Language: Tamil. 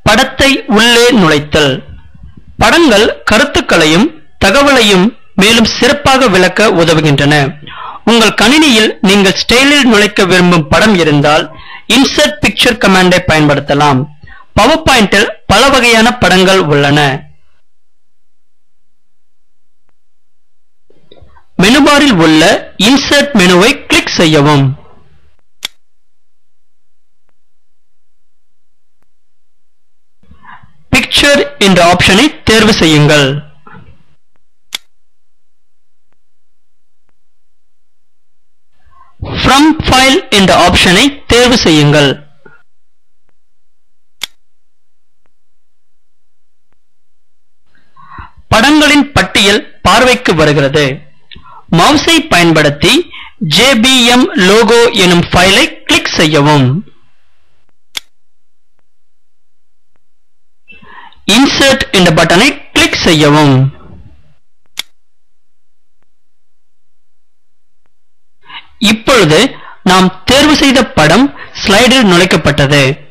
படத்தை உள்ளே நுழைத்தல். படங்கள் கருத்துக்களையும் தகவலையும் மேலும் சிறப்பாக விளக்க உதவுகின்றன. உங்கள் கணினியில் நீங்கள் ஸ்டைலில் நுழைக்க விரும்பும் படம் இருந்தால் இன்சர்ட் பிக்சர் கமாண்டை பயன்படுத்தலாம். பவர் பாயிண்டில் பல வகையான படங்கள் உள்ளன. மெனுபாரில் உள்ள இன்சர்ட் மெனுவை கிளிக் செய்யவும். பிக்சர் என்ற ஆப்ஷனை தேர்வு செய்யுங்கள். From File என்ற ஆப்ஷனை தேர்வு செய்யுங்கள். படங்களின் பட்டியல் பார்வைக்கு வருகிறது. மவுஸை பயன்படுத்தி JBM லோகோ எனும் ஃபைலை கிளிக் செய்யவும். இன்சர்ட் என்ற பட்டனை கிளிக் செய்யவும். இப்பொழுது நாம் தேர்வு செய்த படம் ஸ்லைடில் நுழைக்கப்பட்டது.